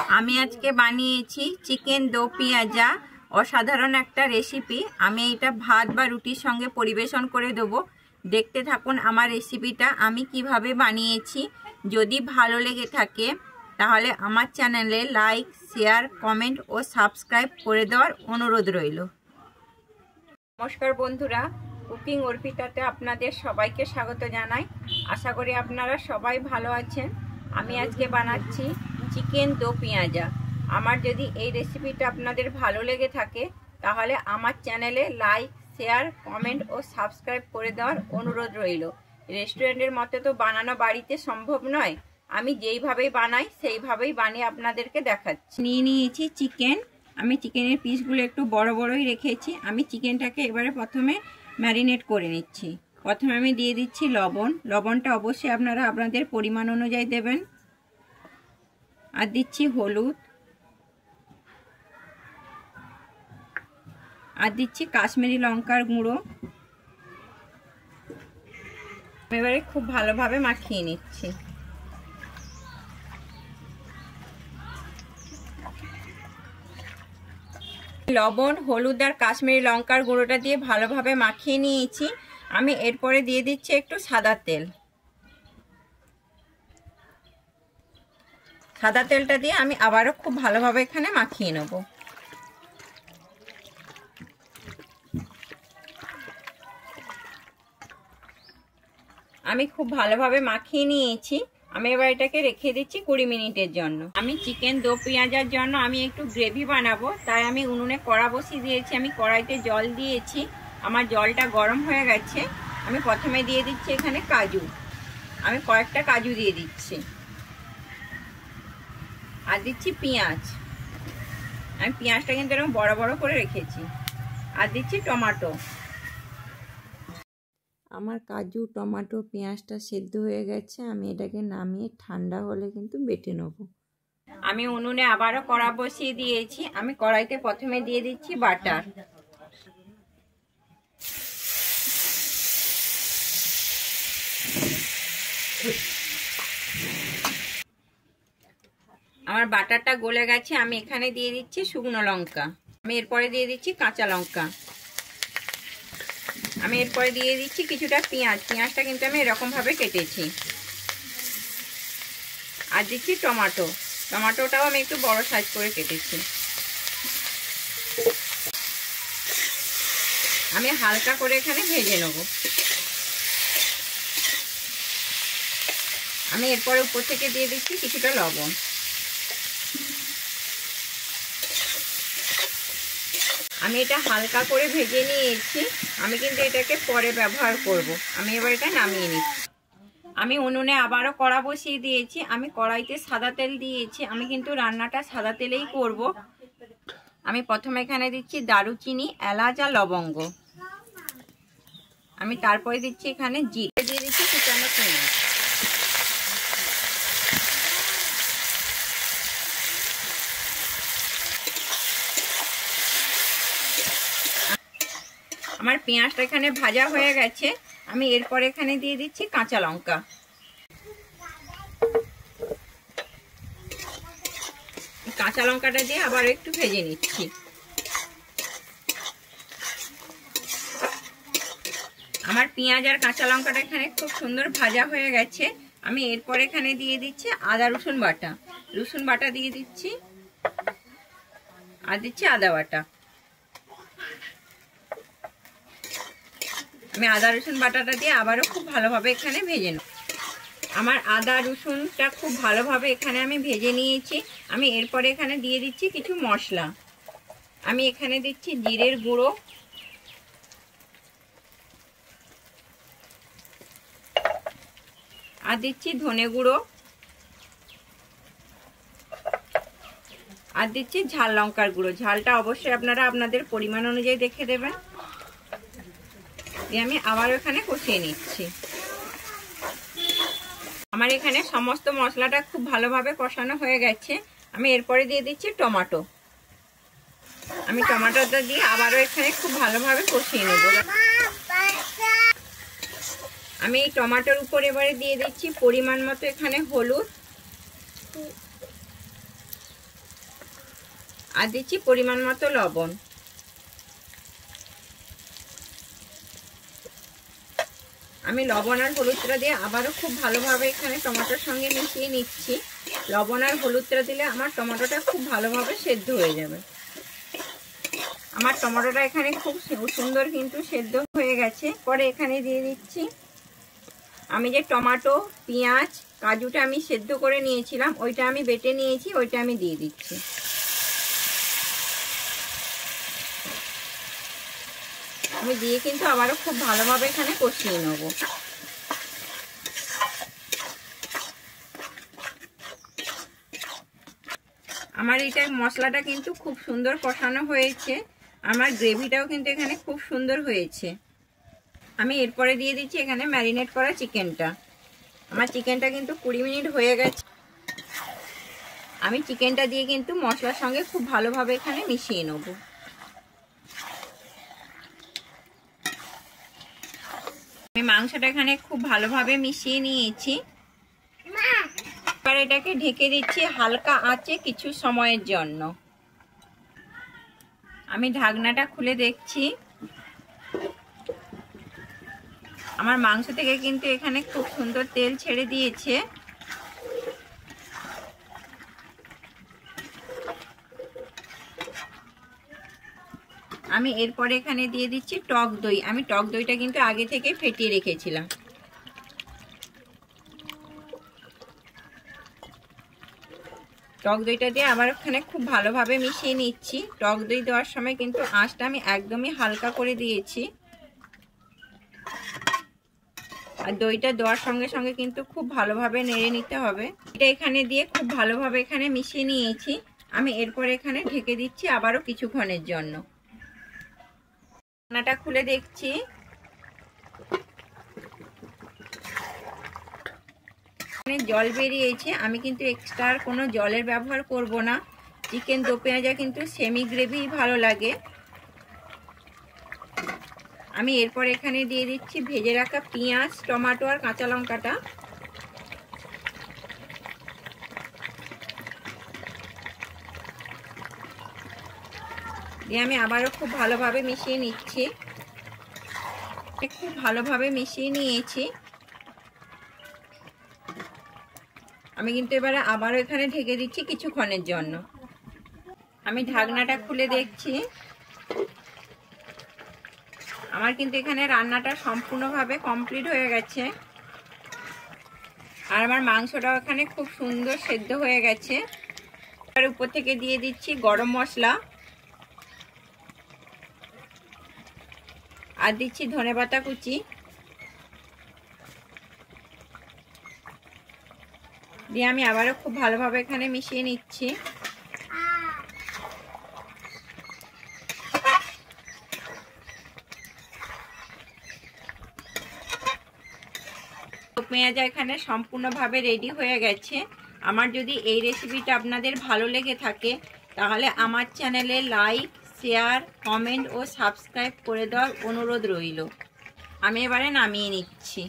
আমি আজকে বানিয়েছি চিকেন দো পেঁয়াজা। অসাধারণ একটা রেসিপি। আমি এটা ভাত বা রুটির সঙ্গে পরিবেশন করে দেবো। দেখতে থাকুন আমার রেসিপিটা আমি কিভাবে বানিয়েছি। যদি ভালো লেগে থাকে তাহলে আমার চ্যানেলে লাইক, শেয়ার, কমেন্ট ও সাবস্ক্রাইব করে দেওয়ার অনুরোধ রইল। নমস্কার বন্ধুরা, কুকিং অর্পিতাতে আপনাদের সবাইকে স্বাগত জানাই। আশা করি আপনারা সবাই ভালো আছেন। আমি আজকে বানাচ্ছি চিকেন দো পেঁয়াজা। আমার যদি এই রেসিপিটা আপনাদের ভালো লেগে থাকে তাহলে আমার চ্যানেলে লাইক, শেয়ার, কমেন্ট ও সাবস্ক্রাইব করে দেওয়ার অনুরোধ রইল। রেস্টুরেন্টের মতো তো বানানো বাড়িতে সম্ভব নয়। আমি যেইভাবেই বানাই সেইভাবেই বানিয়ে আপনাদেরকে দেখাচ্ছি। নিয়ে নিয়েছি চিকেন। আমি চিকেনের পিসগুলো একটু বড় বড়ই রেখেছি। আমি চিকেনটাকে এবারে প্রথমে ম্যারিনেট করে নিচ্ছি। প্রথমে আমি দিয়ে দিচ্ছি লবণ। লবণটা অবশ্যই আপনারা আপনাদের পরিমাণ অনুযায়ী দেবেন। আর দিচ্ছি হলুদ, আর দিচ্ছি কাশ্মীরি লঙ্কার গুঁড়ো। এবারে খুব ভালোভাবে মাখিয়ে নিচ্ছি। লবণ, হলুদ আর কাশ্মীরি লঙ্কার গুঁড়োটা দিয়ে ভালোভাবে মাখিয়ে নিয়েছি। আমি এরপরে দিয়ে দিচ্ছি একটু সাদা তেল। সাদা তেলটা দিয়ে আমি আবারও খুব ভালোভাবে এখানে মাখিয়ে নেব। আমি খুব ভালোভাবে মাখিয়ে নিয়েছি। আমি এবার এটাকে রেখে দিচ্ছি 20 মিনিটের জন্য। আমি চিকেন দো পেঁয়াজার জন্য আমি একটু গ্রেভি বানাবো, তাই আমি উনুনে কড়া বসিয়ে দিয়েছি। আমি কড়াইতে জল দিয়েছি। আমার জলটা গরম হয়ে গেছে। আমি প্রথমে দিয়ে দিচ্ছি এখানে কাজু। আমি কয়েকটা কাজু দিয়ে দিচ্ছি। আর দিচ্ছি পেঁয়াজ। আমি পেঁয়াজটা কিন্তু এরকম বড় বড় করে রেখেছি। আর দিচ্ছি টমেটো। আমার কাজু, টমেটো, পেঁয়াজটা সেদ্ধ হয়ে গেছে। আমি এটাকে নামিয়ে ঠান্ডা হলে কিন্তু বেটে নেব। আমি উনুনে আবারও কড়া বসিয়ে দিয়েছি। আমি কড়াইতে প্রথমে দিয়ে দিচ্ছি বাটার। আমার বাটারটা গলে গেছে। আমি এখানে দিয়ে দিচ্ছি শুকনো লঙ্কা। আমি এরপরে দিয়ে দিচ্ছি কাঁচা লঙ্কা। আমি এরপরে দিয়ে দিচ্ছি কিছুটা পেঁয়াজ। পেঁয়াজটা কিন্তু আমি এরকমভাবে কেটেছি। আর দিচ্ছি টমেটো। টমেটোটাও আমি একটু বড় সাইজ করে কেটেছি। আমি হালকা করে এখানে ভেজে নেব। আমি এরপরে উপর থেকে দিয়ে দিচ্ছি কিছুটা লবণ। আমি এটা হালকা করে ভেজে নিয়েছি। আমি কিন্তু এটাকে পরে ব্যবহার করব। আমি এবার এটা নামিয়ে নিচ্ছি। আমি উনুনে আবারও কড়া বসিয়ে দিয়েছি। আমি কড়াইতে সাদা তেল দিয়েছি। আমি কিন্তু রান্নাটা সাদা তেলেই করব। আমি প্রথমে এখানে দিচ্ছি দারুচিনি, এলাচ আর লবঙ্গ। আমি তারপরে দিচ্ছি এখানে জিরে, দিয়ে দিচ্ছি কুচানো পেঁয়াজ। আমার পেঁয়াজটা এখানে ভাজা হয়ে গেছে। আমি এরপরে এখানে দিয়ে দিচ্ছি কাঁচা লঙ্কা। কাঁচা লঙ্কাটা দিয়ে আবার একটু ভেজে নিচ্ছি। আমার পেঁয়াজ আর কাঁচা লঙ্কাটা এখানে খুব সুন্দর ভাজা হয়ে গেছে। আমি এরপরে এখানে দিয়ে দিচ্ছি আদা রসুন বাটা। রসুন বাটা দিয়ে দিচ্ছি। আর দিচ্ছি আদা বাটা। আমি আদা রসুন বাটাটা দিয়ে আবারও খুব ভালোভাবে এখানে ভেজে নেব। আমার আদা রসুনটা খুব ভালোভাবে এখানে আমি ভেজে নিয়েছি। আমি এরপরে এখানে দিয়ে দিচ্ছি কিছু মশলা। আমি এখানে দিচ্ছি জিরের গুঁড়ো, আর দিচ্ছি ধনে গুঁড়ো, আর দিচ্ছি ঝাল লঙ্কার গুঁড়ো। ঝালটা অবশ্যই আপনারা আপনাদের পরিমাণ অনুযায়ী দেখে দেবেন। আমি আবারও এখানে কষিয়ে নিচ্ছি। আমার এখানে সমস্ত মশলাটা খুব ভালোভাবে কষানো হয়ে গেছে। আমি এরপরে দিয়ে দিচ্ছি টমেটো। আমি টমেটোটা দিয়ে আবারও এখানে খুব ভালোভাবে কষিয়ে নেব। আমি এই টমেটোর উপর এবারে দিয়ে দিচ্ছি পরিমাণ মতো এখানে হলুদ, আর দিচ্ছি পরিমাণ মতো লবণ। আমি লবণ আর হলুদটা দিয়ে আবারও খুব ভালোভাবে এখানে টমেটোর সঙ্গে মিশিয়ে নিচ্ছি। লবণ আর হলুদটা দিলে আমার টমেটোটা খুব ভালোভাবে সেদ্ধ হয়ে যাবে। আমার টমেটোটা এখানে খুব সুন্দর কিন্তু সেদ্ধ হয়ে গেছে। পরে এখানে দিয়ে দিচ্ছি আমি যে টমেটো, পেঁয়াজ, কাজুটা আমি সেদ্ধ করে নিয়েছিলাম, ওইটা আমি বেটে নিয়েছি, ওইটা আমি দিয়ে দিচ্ছি। আমি দিয়ে কিন্তু আবারও খুব ভালোভাবে এখানে কষিয়ে নেব। আমার এটা মশলাটা কিন্তু খুব সুন্দর কষানো হয়েছে। আমার গ্রেভিটাও কিন্তু এখানে খুব সুন্দর হয়েছে। আমি এরপরে দিয়ে দিচ্ছি এখানে ম্যারিনেট করা চিকেনটা। আমার চিকেনটা কিন্তু 20 মিনিট হয়ে গেছে। আমি চিকেনটা দিয়ে কিন্তু মশলার সঙ্গে খুব ভালোভাবে এখানে মিশিয়ে নেব। আমি মাংসটা এখানে খুব ভালোভাবে মিশিয়ে নিয়েছি। এবার এটাকে ঢেকে দিচ্ছি হালকা আঁচে কিছু সময়ের জন্য। আমি ঢাকনাটা খুলে দেখছি। আমার মাংস থেকে কিন্তু এখানে খুব সুন্দর তেল ছেড়ে দিয়েছে। আমি এরপরে এখানে দিয়ে দিচ্ছি টক দই। আমি টক দইটা কিন্তু আগে থেকে ফেটিয়ে রেখেছিলাম। টক দইটা দিয়ে আবার ওখানে খুব ভালোভাবে মিশিয়ে নিচ্ছি। টক দই দেওয়ার সময় কিন্তু আঁচটা আমি একদমই হালকা করে দিয়েছি। আর দইটা দেওয়ার সঙ্গে সঙ্গে কিন্তু খুব ভালোভাবে নেড়ে নিতে হবে। এটা এখানে দিয়ে খুব ভালোভাবে এখানে মিশিয়ে নিয়েছি। আমি এরপর এখানে ঢেকে দিচ্ছি আবারও কিছুক্ষণের জন্য। ঢাকনাটা খুলে দেখছি। জল বেরিয়েছে। আমি কিন্তু এক্সট্রা কোনো জলের ব্যবহার করব না। চিকেন দো পেঁয়াজা কিন্তু সেমি গ্রেভি ভালো লাগে। আমি এরপর এখানে দিয়ে দিচ্ছি ভেজে রাখা পেঁয়াজ, টমেটো আর কাঁচা লঙ্কাটা। দিয়ে আমি আবারও খুব ভালোভাবে মিশিয়ে নিচ্ছি। খুব ভালোভাবে মিশিয়ে নিয়েছি। আমি কিন্তু এবারে আবারও এখানে ঢেকে দিচ্ছি কিছুক্ষণের জন্য। আমি ঢাকনাটা খুলে দেখছি। আমার কিন্তু এখানে রান্নাটা সম্পূর্ণভাবে কমপ্লিট হয়ে গেছে। আর আমার মাংসটাও এখানে খুব সুন্দর সেদ্ধ হয়ে গেছে। আর উপর থেকে দিয়ে দিচ্ছি গরম মশলা আর দিচ্ছি ধনেপাতা কুচি। দিয়ে আমি আবারও খুব ভালোভাবে এখানে মিশিয়ে নিচ্ছি। পেঁয়াজা এখানে সম্পূর্ণভাবে রেডি হয়ে গেছে। আমার যদি এই রেসিপিটা আপনাদের ভালো লেগে থাকে তাহলে আমার চ্যানেলে লাইক, শেয়ার, কমেন্ট ও সাবস্ক্রাইব করে দেওয়ার অনুরোধ রইল। আমি এবারে নামিয়ে নিচ্ছি।